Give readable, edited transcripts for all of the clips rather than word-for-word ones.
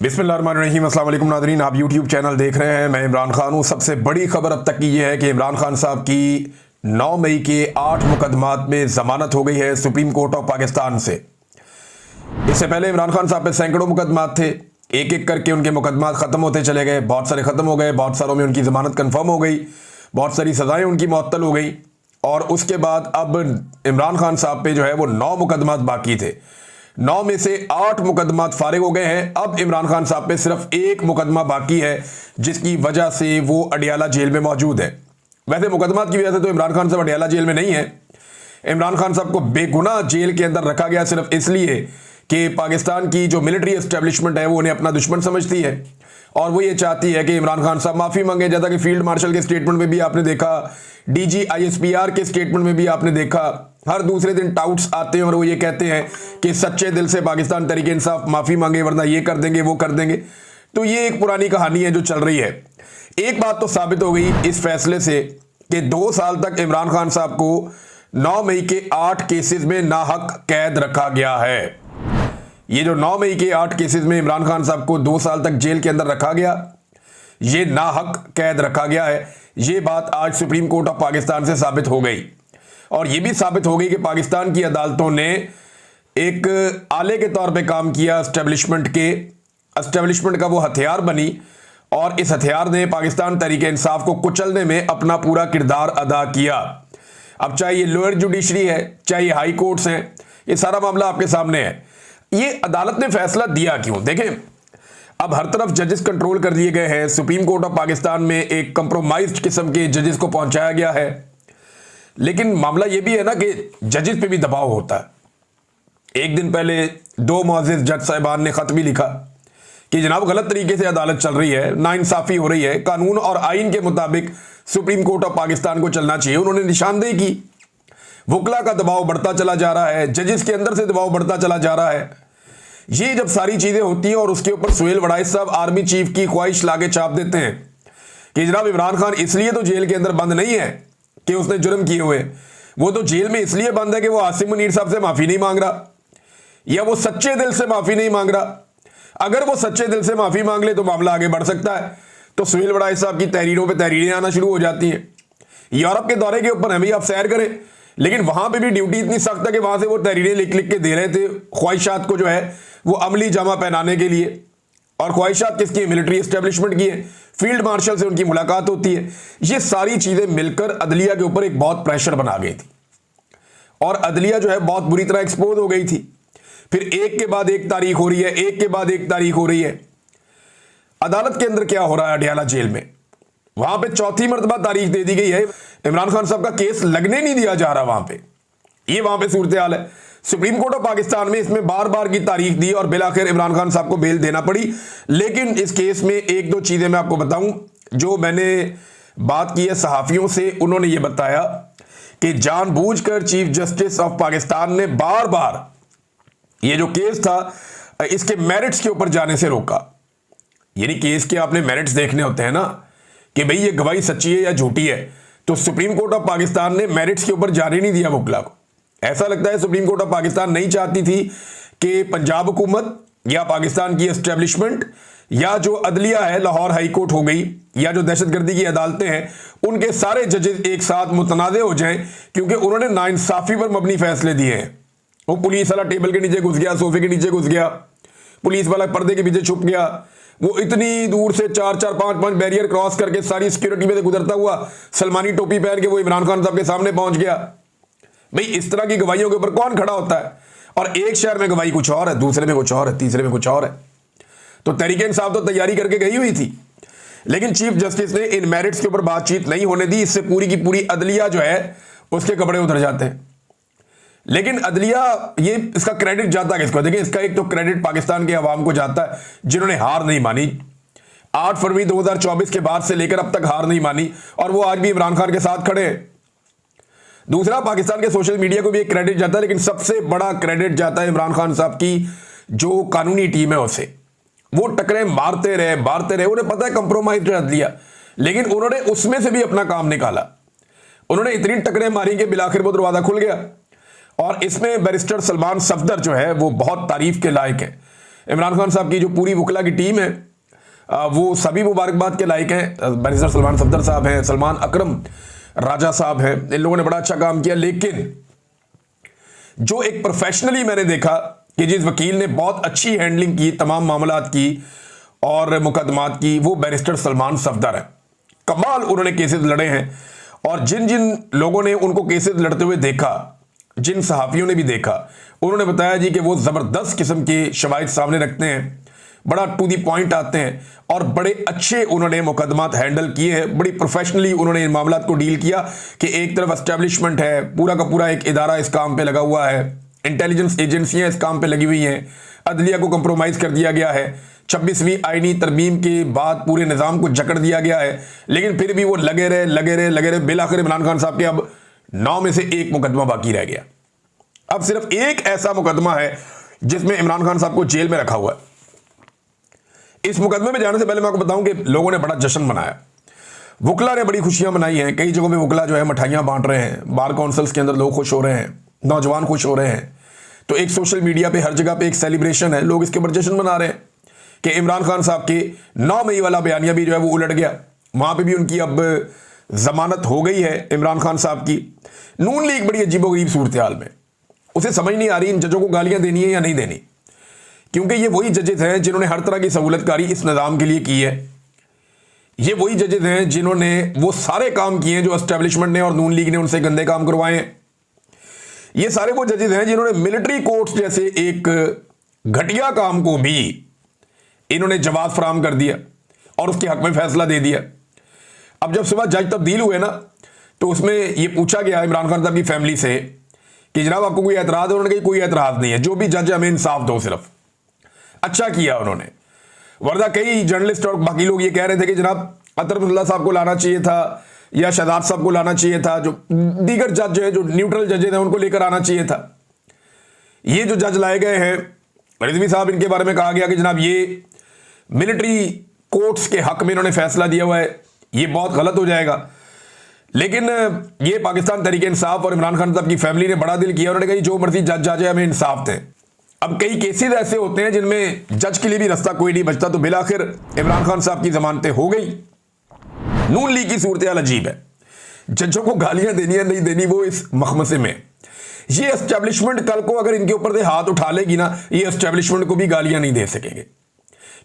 बिस्मिल्लाहिर्रहमानिर्रहीम, अस्सलाम वालेकुम नाज़रीन। आप यूट्यूब चैनल देख रहे हैं, मैं इमरान खान हूँ। सबसे बड़ी खबर अब तक की ये है कि इमरान खान साहब की 9 मई के 8 मुकदमात में ज़मानत हो गई है सुप्रीम कोर्ट ऑफ पाकिस्तान से। इससे पहले इमरान खान साहब पे सैकड़ों मुकदमात थे, एक एक करके उनके मुकदमात ख़त्म होते चले गए। बहुत सारे ख़त्म हो गए, बहुत सारों में उनकी ज़मानत कन्फर्म हो गई, बहुत सारी सज़ाएँ उनकी मुअत्तल हो गई। और उसके बाद अब इमरान खान साहब पे जो है वो 9 मुकदमात बाकी थे। 9 में से 8 मुकदमात फारिग हो गए हैं। अब इमरान खान साहब पे सिर्फ एक मुकदमा बाकी है, जिसकी वजह से वो अडियाला जेल में मौजूद है। वैसे मुकदमात की वजह से तो इमरान खान साहब अडियाला जेल में नहीं है। इमरान खान साहब को बेगुनाह जेल के अंदर रखा गया सिर्फ इसलिए कि पाकिस्तान की जो मिलिट्री एस्टेब्लिशमेंट है वो उन्हें अपना दुश्मन समझती है और वो ये चाहती है कि इमरान खान साहब माफ़ी मांगे। जैसा कि फील्ड मार्शल के स्टेटमेंट में भी आपने देखा, डीजी ISPR के स्टेटमेंट में भी आपने देखा, हर दूसरे दिन टाउट्स आते हैं और वो ये कहते हैं कि सच्चे दिल से पाकिस्तान तहरीक इंसाफ माफ़ी मांगे, वरना ये कर देंगे वो कर देंगे। तो ये एक पुरानी कहानी है जो चल रही है। एक बात तो साबित हो गई इस फैसले से कि 2 साल तक इमरान खान साहब को 9 मई के 8 केसेस में नाहक कैद रखा गया है। ये जो 9 मई के 8 केसेस में इमरान खान साहब को 2 साल तक जेल के अंदर रखा गया, ये नाहक कैद रखा गया है। ये बात आज सुप्रीम कोर्ट ऑफ पाकिस्तान से साबित हो गई और ये भी साबित हो गई कि पाकिस्तान की अदालतों ने एक आले के तौर पे काम किया, एस्टेब्लिशमेंट का वो हथियार बनी और इस हथियार ने पाकिस्तान तहरीक इंसाफ को कुचलने में अपना पूरा किरदार अदा किया। अब चाहे ये लोअर जुडिशरी है, चाहे ये हाई कोर्ट्स हैं, ये सारा मामला आपके सामने है। ये अदालत ने फैसला दिया क्यों? देखें, अब हर तरफ जजेस कंट्रोल कर दिए गए हैं। सुप्रीम कोर्ट ऑफ पाकिस्तान में एक कंप्रोमाइज्ड किस्म के जजेस को पहुंचाया गया है, लेकिन मामला यह भी है ना कि जजेस पे भी दबाव होता है। एक दिन पहले 2 मुअज़्ज़िज़ जज साहिबान ने खत भी लिखा कि जनाब गलत तरीके से अदालत चल रही है, नाइंसाफी हो रही है, कानून और आइन के मुताबिक सुप्रीम कोर्ट ऑफ पाकिस्तान को चलना चाहिए। उन्होंने निशानदेही की, वकला का दबाव बढ़ता चला जा रहा है, जजेस के अंदर से दबाव बढ़ता चला जा रहा है। ये जब सारी चीजें होती हैं और उसके ऊपर सुहेल वड़ाइस साहब आर्मी चीफ की ख्वाहिश लाके छाप देते हैं कि जनाब इमरान खान इसलिए तो जेल के अंदर बंद नहीं है कि उसने जुर्म किए हुए, वो तो जेल में इसलिए बंद है कि वो आसिम मुनीर साहब से माफी नहीं मांग रहा या वो सच्चे दिल से माफी नहीं मांग रहा। अगर वो सच्चे दिल से माफी मांग ले तो मामला आगे बढ़ सकता है। तो सुहेल वड़ाइस साहब की तहरीरों पर तहरीरें आना शुरू हो जाती हैं। यूरोप के दौरे के ऊपर हमें आप सैर करें, लेकिन वहां पे भी ड्यूटी इतनी सख्त है कि वहां से वो तहरीरें लिख लिख के दे रहे थे ख्वाहिशात को जो है वो अमली जामा पहनाने के लिए। और ख्वाहिशात किसकी है? मिलिट्री एस्टेब्लिशमेंट की है। फील्ड मार्शल से उनकी मुलाकात होती है। ये सारी चीजें मिलकर अदलिया के ऊपर एक बहुत प्रेशर बना गई थी और अदलिया जो है बहुत बुरी तरह एक्सपोज हो गई थी। फिर एक के बाद एक तारीख हो रही है, एक के बाद एक तारीख हो रही है। अदालत के अंदर क्या हो रहा है? अडियाला जेल में वहां पे 4थी मरतबा तारीख दे दी गई है। इमरान खान साहब का केस लगने नहीं दिया जा रहा वहां पे। ये वहां पे सूरत हाल है। सुप्रीम कोर्ट ऑफ पाकिस्तान में इसमें बार बार की तारीख दी और बिलाखिर इमरान खान साहब को बेल देना पड़ी। लेकिन इस केस में 1-2 चीजें मैं आपको बताऊं, जो मैंने बात की है सहाफियों से, उन्होंने ये बताया कि जानबूझकर चीफ जस्टिस ऑफ पाकिस्तान ने बार बार ये जो केस था इसके मेरिट्स के ऊपर जाने से रोका। यानी केस के आपने मेरिट्स देखने होते हैं ना कि भाई ये गवाही सच्ची है या झूठी है, तो सुप्रीम कोर्ट ऑफ पाकिस्तान ने मेरिट्स के ऊपर जाने नहीं दिया वकला को। ऐसा लगता है सुप्रीम कोर्ट ऑफ पाकिस्तान नहीं चाहती थी कि पंजाब हुकूमत या पाकिस्तान की एस्टेब्लिशमेंट या जो अदलिया है, लाहौर हाई कोर्ट हो गई, या जो दहशतगर्दी की अदालतें हैं, उनके सारे जजेस एक साथ मुतनाज़े हो जाएं, क्योंकि उन्होंने नाइंसाफी पर मबनी फैसले दिए हैं। वो पुलिस वाला टेबल के नीचे घुस गया, सोफे के नीचे घुस गया, पुलिस वाला पर्दे के पीछे छुप गया, वो इतनी दूर से 4-4, 5-5 बैरियर क्रॉस करके सारी सिक्योरिटी में से गुजरता हुआ सलमानी टोपी पहन के वो इमरान खान साहब के सामने पहुंच गया। भाई इस तरह की गवाहियों के ऊपर कौन खड़ा होता है? और एक शहर में गवाही कुछ और है, दूसरे में कुछ और है, तीसरे में कुछ और है। तो तहरीक इंसाफ तो तैयारी करके गई हुई थी, लेकिन चीफ जस्टिस ने इन मेरिट्स के ऊपर बातचीत नहीं होने दी। इससे पूरी की पूरी अदलिया जो है उसके कपड़े उतर जाते हैं। लेकिन अदलिया, ये इसका क्रेडिट जाता है किसको? देखिए, इसका एक तो क्रेडिट पाकिस्तान के अवाम को जाता है जिन्होंने हार नहीं मानी। 8 फरवरी 2024 के बाद से लेकर अब तक हार नहीं मानी और वो आज भी इमरान खान के साथ खड़े हैं। दूसरा, पाकिस्तान के सोशल मीडिया को भी एक क्रेडिट जाता है, लेकिन सबसे बड़ा क्रेडिट जाता है इमरान खान साहब की जो कानूनी टीम है उसे। वो टकरे मारते रहे, उन्हें पता है कंप्रोमाइज कर दिया, लेकिन उन्होंने उसमें से भी अपना काम निकाला। उन्होंने इतनी टकरे मारी कि बिलाखिर वो दरवाजा खुल गया। और इसमें बैरिस्टर सलमान सफदर जो है वो बहुत तारीफ के लायक है। इमरान खान साहब की जो पूरी वकला की टीम है वो सभी मुबारकबाद के लायक हैं। बैरिस्टर सलमान सफदर साहब हैं, सलमान अकरम राजा साहब हैं, इन लोगों ने बड़ा अच्छा काम किया। लेकिन जो एक प्रोफेशनली मैंने देखा कि जिस वकील ने बहुत अच्छी हैंडलिंग की तमाम मामलात की और मुकदमात की, वो बैरिस्टर सलमान सफदर है। कमाल उन्होंने केसेस लड़े हैं और जिन जिन लोगों ने उनको केसेस लड़ते हुए देखा, जिन सहाफ़ियों ने भी देखा, उन्होंने बताया जी कि वो ज़बरदस्त किस्म के शवाहिद सामने रखते हैं, बड़ा टू दी पॉइंट आते हैं और बड़े अच्छे उन्होंने मुकदमात हैंडल किए हैं। बड़ी प्रोफेशनली उन्होंने इन मामलात को डील किया कि एक तरफ एस्टेब्लिशमेंट है, पूरा का पूरा एक इदारा इस काम पे लगा हुआ है, इंटेलिजेंस एजेंसियां इस काम पे लगी हुई हैं, अदलिया को कंप्रोमाइज़ कर दिया गया है, 26वीं आईनी तरमीम के बाद पूरे निज़ाम को जकड़ दिया गया है, लेकिन फिर भी वो लगे रहे। बिलाखिर इमरान खान साहब के अब 9 में से 1 मुकदमा बाकी रह गया। अब सिर्फ एक ऐसा मुकदमा है जिसमें इमरान खान साहब को जेल में रखा हुआ है। इस मुकदमे में जाने से पहले मैं आपको बताऊं कि लोगों ने बड़ा जश्न मनाया, वकला ने बड़ी खुशियां मनाई हैं। कई जगहों पे वकला जो है मिठाइयां बांट रहे हैं, बार काउंसिल्स के अंदर लोग खुश हो रहे हैं, नौजवान खुश हो रहे हैं। तो एक सोशल मीडिया पे हर जगह पे एक सेलिब्रेशन है, लोग इसके ऊपर जश्न मना रहे हैं कि इमरान खान साहब के 9 मई वाला बयानिया भी जो है वो उलट गया। वहां पर भी उनकी अब जमानत हो गई है इमरान खान साहब की। नून लीग बड़ी अजीबोगरीब सूरत हाल में, उसे समझ नहीं आ रही इन जजों को गालियां देनी है या नहीं देनी, क्योंकि ये वही जजेस हैं जिन्होंने हर तरह की सहूलतकारी इस निज़ाम के लिए की है। ये वही जजेस हैं जिन्होंने वो सारे काम किए हैं जो एस्टेब्लिशमेंट ने और नून लीग ने उनसे गंदे काम करवाए हैं। ये सारे वो जजेस हैं जिन्होंने मिलिट्री कोर्ट्स जैसे एक घटिया काम को भी इन्होंने जवाब फराहम कर दिया और उसके हक में फैसला दे दिया। अब जब सुबह जज तब्दील हुए ना, तो उसमें यह पूछा गया इमरान खान साहब की फैमिली से कि जनाब आपको कोई एतराज़ है? उन्होंने कहा कोई एतराज़ नहीं है, जो भी जज हमें इंसाफ दो। सिर्फ अच्छा किया उन्होंने, वरना कई जर्नलिस्ट और बाकी लोग ये कह रहे थे कि जनाब अतरफुल्ला साहब को लाना चाहिए था या शहजाद साहब को लाना चाहिए था, जो दीगर जज हैं, जो न्यूट्रल जजेस हैं, उनको लेकर आना चाहिए था। ये जो जज लाए गए हैं रिजवी साहब, इनके बारे में कहा गया कि जनाब ये मिलिट्री कोर्ट्स के हक में इन्होंने फैसला दिया हुआ है, ये बहुत गलत हो जाएगा। लेकिन ये पाकिस्तान तहरीक इंसाफ और इमरान खान साहब की फैमिली ने बड़ा दिल किया, उन्होंने कहा जो मर्जी जज आ जाए हमें इंसाफ दें। अब कई केसेस ऐसे होते हैं जिनमें जज के लिए भी रास्ता कोई नहीं बचता, तो बिलाखिर इमरान खान साहब की जमानतें हो गई। नून लीग की सूरत हाल अजीब है, जजों को गालियां देनी है नहीं देनी वो इस मखमसे में। ये एस्टेब्लिशमेंट कल को अगर इनके ऊपर से हाथ उठा लेगी ना, ये एस्टेब्लिशमेंट को भी गालियां नहीं दे सकेंगे,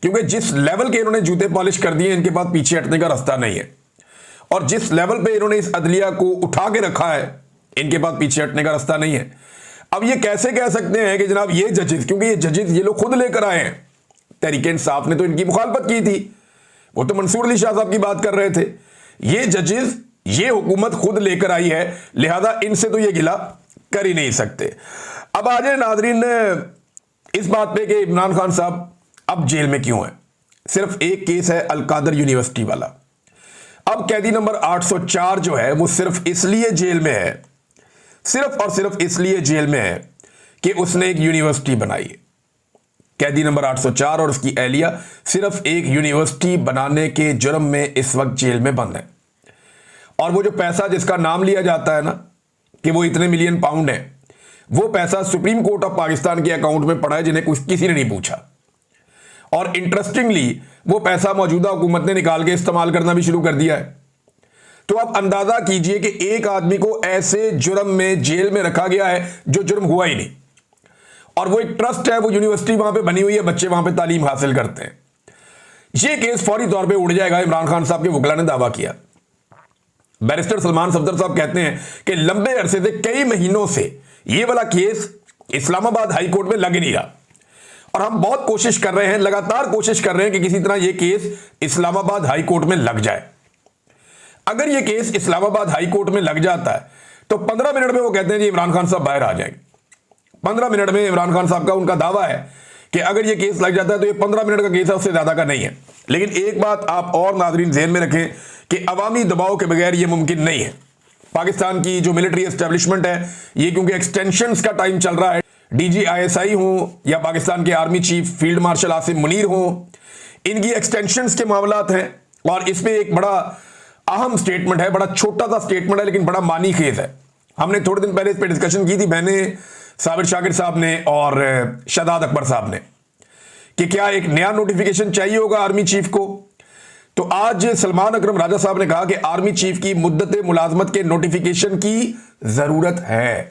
क्योंकि जिस लेवल के इन्होंने जूते पॉलिश कर दिए इनके पास पीछे हटने का रास्ता नहीं है। और जिस लेवल पे इन्होंने इस अदलिया को उठा के रखा है इनके पास पीछे हटने का रास्ता नहीं है। अब ये कैसे कह सकते हैं कि जनाब ये जजेस, क्योंकि ये जजेस ये लोग खुद लेकर आए हैं, तहरीक इंसाफ ने तो इनकी मुखालफत की थी, वो तो मंसूर अली शाह साहब की बात कर रहे थे। ये जजेस ये हुकूमत खुद लेकर आई है, लिहाजा इनसे तो ये गिला कर ही नहीं सकते। अब आ जाए नाजरीन इस बात पे कि इमरान खान साहब अब जेल में क्यों है। सिर्फ एक केस है अलकादर यूनिवर्सिटी वाला। अब कैदी नंबर 804 जो है वो सिर्फ इसलिए जेल में है, सिर्फ और सिर्फ इसलिए जेल में है कि उसने एक यूनिवर्सिटी बनाई है। कैदी नंबर 804 और उसकी एहलिया सिर्फ एक यूनिवर्सिटी बनाने के जुर्म में इस वक्त जेल में बंद है। और वो जो पैसा जिसका नाम लिया जाता है ना कि वो इतने मिलियन पाउंड है, वो पैसा सुप्रीम कोर्ट ऑफ पाकिस्तान के अकाउंट में पड़ा है जिन्हें किसी ने नहीं पूछा। और इंटरेस्टिंगली वो पैसा मौजूदा हुकूमत ने निकाल के इस्तेमाल करना भी शुरू कर दिया है। तो आप अंदाजा कीजिए कि एक आदमी को ऐसे जुर्म में जेल में रखा गया है जो जुर्म हुआ ही नहीं, और वो एक ट्रस्ट है, वो यूनिवर्सिटी वहां पे बनी हुई है, बच्चे वहां पे तालीम हासिल करते हैं। ये केस फौरी तौर पे उड़ जाएगा, इमरान खान साहब के वकला ने दावा किया। बैरिस्टर सलमान सफदर साहब कहते हैं कि लंबे अरसे से, कई महीनों से ये वाला केस इस्लामाबाद हाई कोर्ट में लग ही नहीं रहा, और हम बहुत कोशिश कर रहे हैं, लगातार कोशिश कर रहे हैं कि किसी तरह यह केस इस्लामाबाद हाई कोर्ट में लग जाए। अगर यह केस इस्लामाबाद हाई कोर्ट में लग जाता है तो 15 मिनट में वो कहते हैं कि इमरान खान साहब बाहर आ जाएंगे। 15 मिनट में इमरान खान साहब का उनका दावा है कि अगर यह केस लग जाता है तो ये 15 मिनट का केस है, उससे ज्यादा का नहीं है। लेकिन एक बात आप और नाजरीन ज़हन में रखें कि अवामी दबाव के बगैर यह मुमकिन नहीं है। पाकिस्तान की जो मिलिट्री एस्टेब्लिशमेंट है, ये क्योंकि एक्सटेंशन का टाइम चल रहा है, DGISI हो या पाकिस्तान के army chief field marshal Asim Munir हो, इनकी एक्सटेंशंस के मामलात हैं। और इसमें एक बड़ा अहम स्टेटमेंट है, बड़ा छोटा सा स्टेटमेंट है लेकिन बड़ा मानी खेज है। हमने थोड़े दिन पहले इस पर डिस्कशन की थी, मैंने साबिर शाकिर साहब ने और शहजाद अकबर साहब ने, कि क्या एक नया नोटिफिकेशन चाहिए होगा आर्मी चीफ को। तो आज सलमान अकरम राजा साहब ने कहा कि आर्मी चीफ की मुद्दत मुलाजमत के नोटिफिकेशन की जरूरत है।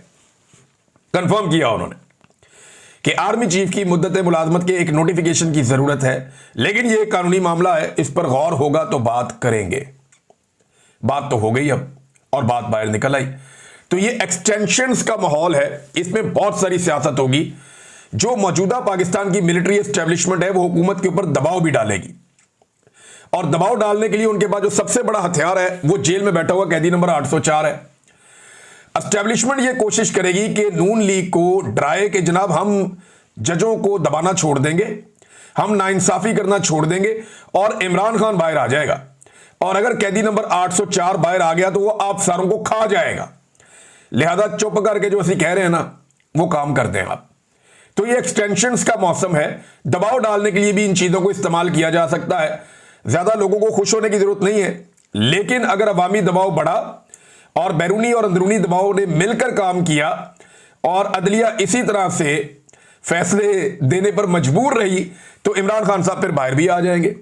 कंफर्म किया उन्होंने कि आर्मी चीफ की मुद्दत मुलाजमत के एक नोटिफिकेशन की जरूरत है, लेकिन यह एक कानूनी मामला है, इस पर गौर होगा तो बात करेंगे। बात तो हो गई अब और बात बाहर निकल आई। तो ये एक्सटेंशंस का माहौल है, इसमें बहुत सारी सियासत होगी। जो मौजूदा पाकिस्तान की मिलिट्री एस्टेब्लिशमेंट है वो हुकूमत के ऊपर दबाव भी डालेगी, और दबाव डालने के लिए उनके पास जो सबसे बड़ा हथियार है वो जेल में बैठा हुआ कैदी नंबर 804 है। एस्टेब्लिशमेंट ये कोशिश करेगी कि नून लीग को डराए कि जनाब हम जजों को दबाना छोड़ देंगे, हम नाइंसाफी करना छोड़ देंगे और इमरान खान बाहर आ जाएगा, और अगर कैदी नंबर 804 बाहर आ गया तो वो आप सारों को खा जाएगा। लिहाजा चुप करके जो असं कह रहे हैं ना वो काम करते हैं आप। तो ये एक्सटेंशंस का मौसम है, दबाव डालने के लिए भी इन चीजों को इस्तेमाल किया जा सकता है। ज्यादा लोगों को खुश होने की जरूरत नहीं है, लेकिन अगर अवामी दबाव बढ़ा और बैरूनी और अंदरूनी दबाव ने मिलकर काम किया और अदलिया इसी तरह से फैसले देने पर मजबूर रही तो इमरान खान साहब फिर बाहर भी आ जाएंगे।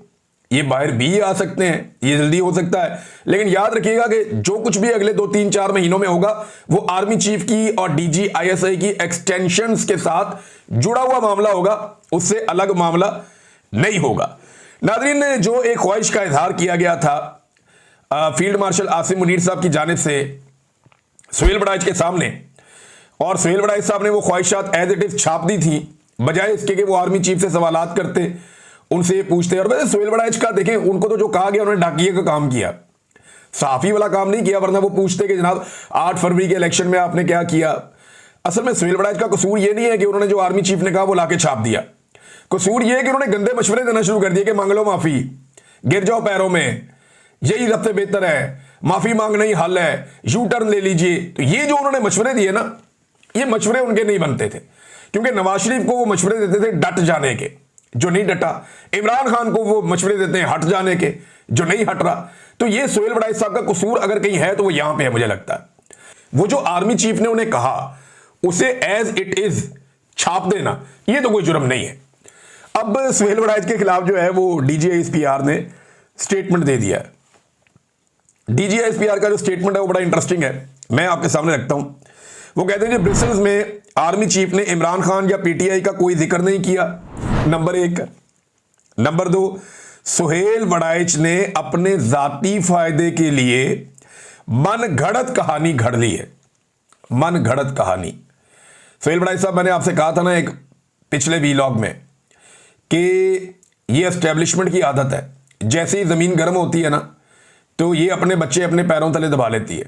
ये बाहर भी आ सकते हैं, ये जल्दी हो सकता है, लेकिन याद रखिएगा कि जो कुछ भी अगले 2-3-4 महीनों में होगा वो आर्मी चीफ की और डीजी आईएसआई की एक्सटेंशंस के साथ जुड़ा हुआ मामला होगा, उससे अलग मामला नहीं होगा। नादरीन ने जो एक ख्वाहिश का इजहार किया गया था फील्ड मार्शल आसिम मुनीर साहब की जानिब से सुहेल बड़ाइच के सामने, और सुहेल बड़ाइच साहब ने वो ख्वाहिशात एज इट इज छाप दी थी, बजाय इसके कि वो आर्मी चीफ से सवालात करते, उनसे पूछते। और वैसे सुहेल बड़ाइच का देखें, उनको तो जो कहा गया उन्होंने डाकिए का काम किया, साफी वाला काम नहीं किया, वरना वो पूछते कि जनाब 8 फरवरी के इलेक्शन में आपने क्या किया। असल में सुहेल बड़ाइच का कसूर ये नहीं है कि उन्होंने जो आर्मी चीफ ने कहा वो लाके छाप दिया, कसूर ये है कि उन्होंने गंदे मशवरे देना शुरू कर दिए कि मांग लो माफी, गिर जाओ पैरों में, यही सबसे बेहतर है, माफी मांगना ही हल है, यू टर्न ले लीजिए। तो ये जो उन्होंने मशवरे दिए ना, ये मशवरे उनके नहीं बनते थे, क्योंकि नवाज शरीफ को वो मशवरे देते थे डट जाने के, जो नहीं डटा। इमरान खान को वो मशवरे देते हैं हट जाने के, जो नहीं हट रहा। तो ये सुहेल बड़ाइच साहब का कसूर अगर कहीं है तो वो यहां पे है। मुझे लगता है वो जो आर्मी चीफ ने उन्हें कहा उसे एज इट इज छाप देना, ये तो कोई जुर्म नहीं है। अब सुहेल बड़ाइच के खिलाफ जो है वो डीजीआईएसपीआर ने स्टेटमेंट दे दिया है। डीजीआईएसपीआर का जो स्टेटमेंट है वो बड़ा इंटरेस्टिंग है, मैं आपके सामने रखता हूं। वो कहते हैं कि ब्रसेल्स में आर्मी चीफ ने इमरान खान या पीटीआई का कोई जिक्र नहीं किया, नंबर 1। नंबर 2, सुहेल बड़ाइच ने अपने जाती फायदे के लिए मन घड़त कहानी घड़ ली है, मन घड़त कहानी। सुहेल बड़ाइच साहब, मैंने आपसे कहा था ना एक पिछले वीलॉग में कि ये एस्टेब्लिशमेंट की आदत है, जैसे ही जमीन गर्म होती है ना तो ये अपने बच्चे अपने पैरों तले दबा लेती है,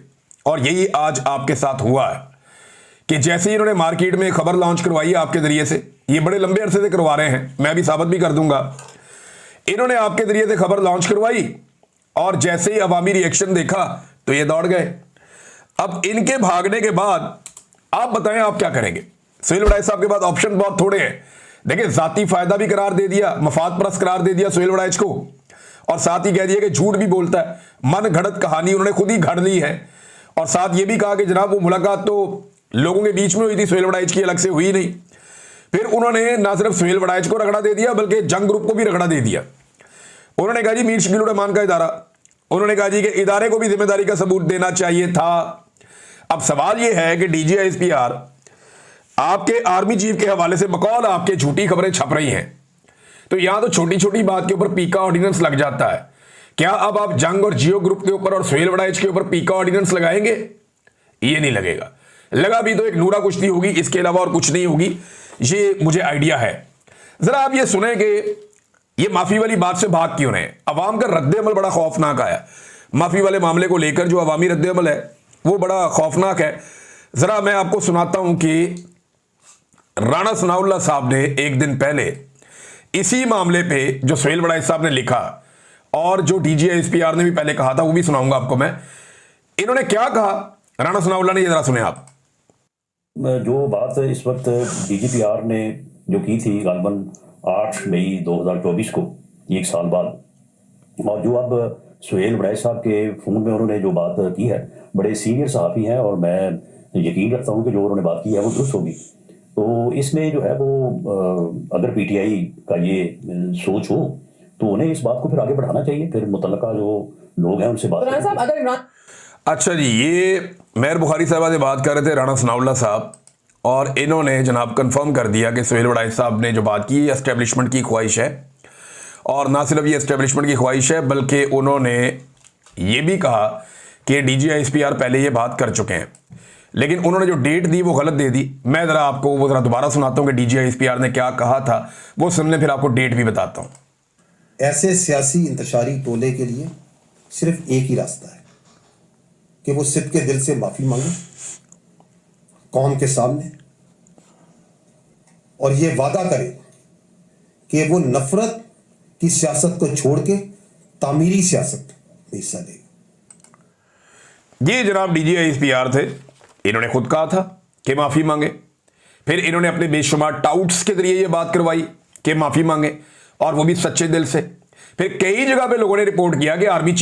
और यही आज आपके साथ हुआ है कि जैसे ही इन्होंने मार्केट में खबर लॉन्च करवाई है आपके जरिए से, ये बड़े लंबे अरसे से करवा रहे हैं, मैं भी साबित भी कर दूंगा, इन्होंने आपके जरिए से खबर लॉन्च करवाई और जैसे ही अवामी रिएक्शन देखा तो ये दौड़ गए। अब इनके भागने के बाद आप बताएं आप क्या करेंगे। सुहेल बड़ाइच साहब के पास ऑप्शन बहुत थोड़े हैं। देखिए, जाती फायदा भी करार दे दिया, मफाद परस्त करार दे दिया सुहेल बड़ाइच को, और साथ ही कह दिया कि झूठ भी बोलता है, मन घड़त कहानी उन्होंने खुद ही घड़ ली है। और साथ ये भी कहा कि जनाब वो मुलाकात तो लोगों के बीच में हुई थी, सुहेल बड़ाइच की अलग से हुई नहीं। फिर उन्होंने ना सिर्फ सुहेल बड़ाइच को रगड़ा दे दिया बल्कि जंग ग्रुप को भी रगड़ा दे दिया। उन्होंने कहा जी मीर शकील उर रहमान का इदारा, उन्होंने कहा जी कि इदारे को भी जिम्मेदारी का सबूत देना चाहिए था। अब सवाल यह है कि डीजीआईएसपीआर आपके आर्मी चीफ के हवाले से बकौल आपके झूठी खबरें छप रही हैं, तो यहां तो छोटी छोटी बात के ऊपर पीका ऑर्डिनेंस लग जाता है। क्या अब आप जंग और जियो ग्रुप के ऊपर और सुहेल बड़ाइच के ऊपर पीका ऑर्डिनेंस लगाएंगे? ये नहीं लगेगा, लगा भी तो एक नूरा कुश्ती होगी, इसके अलावा और कुछ नहीं होगी, ये मुझे आइडिया है। जरा आप ये सुने कि ये माफी वाली बात से भाग क्यों रहे हैं। अवाम का रद्द-ए-अमल बड़ा खौफनाक आया, माफी वाले मामले को लेकर जो अवामी रद्द-ए-अमल है वो बड़ा खौफनाक है। जरा मैं आपको सुनाता हूं कि राणा सनाउल्लाह साहब ने एक दिन पहले इसी मामले पे जो सुहेल बड़ाइच साहब ने लिखा और जो डीजीआईएसपीआर ने भी पहले कहा था वो भी सुनाऊंगा आपको मैं। इन्होंने क्या कहा राणा सनाउल्लाह ने, ये जरा सुने आप। जो बात इस वक्त डीजीपीआर ने जो की थी गालबन 8 मई 2024 को, एक साल बाद, और जो अब सुहेल बड़ाइच साहब के फोन में उन्होंने जो बात की है, बड़े सीनियर सहाफ़ी हैं और मैं यकीन रखता हूं कि जो उन्होंने बात की है वो दुरुस्त होगी। तो तो इसमें जो है वो अगर पीटीआई का ये सोच हो तो उन्हें इस बात को फिर आगे बढ़ाना चाहिए, फिर मुतल्लका जो लोग हैं उनसे बात राणा साहब, करनी अगर इमरान अच्छा जी, ये मेहर बुखारी साहबा से बात कर रहे थे, राणा सनाउल्लाह साहब, और इन्होंने जनाब कंफर्म कर दिया कि सुहेल वड़ाई साहब ने जो बात की एस्टेब्लिशमेंट की ख्वाहिश है, और ना सिर्फ ये एस्टेब्लिशमेंट की ख्वाहिश है बल्कि उन्होंने ये भी कहा कि DGISPR पहले ये बात कर चुके हैं, लेकिन उन्होंने जो डेट दी वो गलत दे दी। मैं ज़रा आपको वो ज़रा दोबारा सुनाता हूँ कि DGISPR ने क्या कहा था, वो सुन लें, फिर आपको डेट भी बताता हूँ। ऐसे सियासी इंतशारी टोले के लिए सिर्फ एक ही रास्ता है कि वो सिद्ध के दिल से माफी मांगे कौम के सामने, और ये वादा करे कि वो नफरत की सियासत को छोड़ के तामीरी सियासत में हिस्सा लेगा। ये जनाब DGISPR थे, इन्होंने खुद कहा था कि माफ़ी मांगे, फिर इन्होंने अपने बेशुमार टाउट्स के जरिए ये बात करवाई कि माफ़ी मांगे, और वो भी सच्चे दिल से। फिर कई जगह पे लोगों ने रिपोर्ट किया कि आर्मी